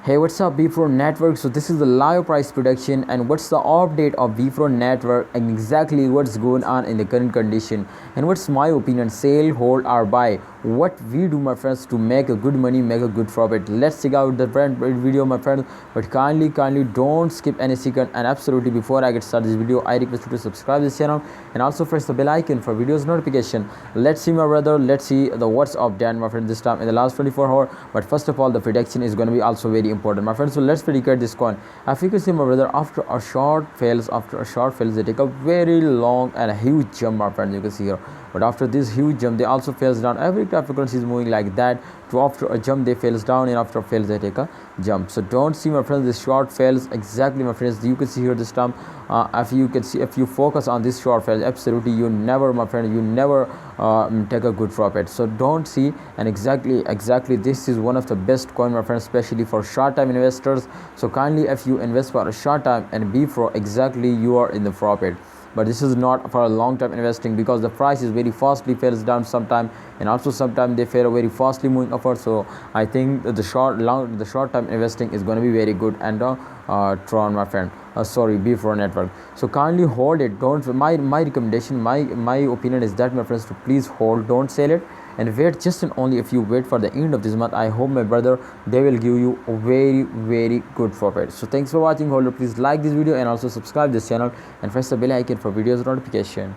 Hey, what's up, Bepro network? So this is the live price prediction and what's the update of Bepro network and exactly what's going on in the current condition and what's my opinion, sell, hold or buy, what we do, my friends, to make a good money, make a good profit. Let's check out the brand video, my friends, but kindly don't skip any second. And absolutely, before I get started this video, I request you to subscribe this channel and also press the bell icon for videos notification. Let's see, my brother, let's see the what's up done, my friend, this time in the last 24 hours. But first of all, the prediction is going to be also very important, my friends. So let's predict this coin. As you can see, my brother, after a short fails, they take a very long and a huge jump, my friends. You can see here, but after this huge jump, they also fails down. Every cryptocurrency is moving like that. To after a jump, they fails down, and after fails, they take a jump. So don't see, my friends, this short fails exactly, my friends. You can see here this time. If you can see, if you focus on this short fails, absolutely, you never, my friend, you never take a good profit. So don't see, and exactly this is one of the best coin, my friends, especially for short time investors. So kindly, if you invest for a short time and Bepro, exactly, you are in the profit. But this is not for a long term investing, because the price is very fastly falls down sometime, and also sometimes they fail very fastly moving upward. So I think that the short term investing is going to be very good. And Tron, my friend, sorry, Bepro network. So kindly hold it. Don't, my recommendation, my opinion is that, my friends, to please hold, don't sell it, and wait just and only if you wait for the end of this month. I hope, my brother, they will give you a very good profit. So thanks for watching, holder. Please like this video and also subscribe this channel and press the bell icon for videos notification.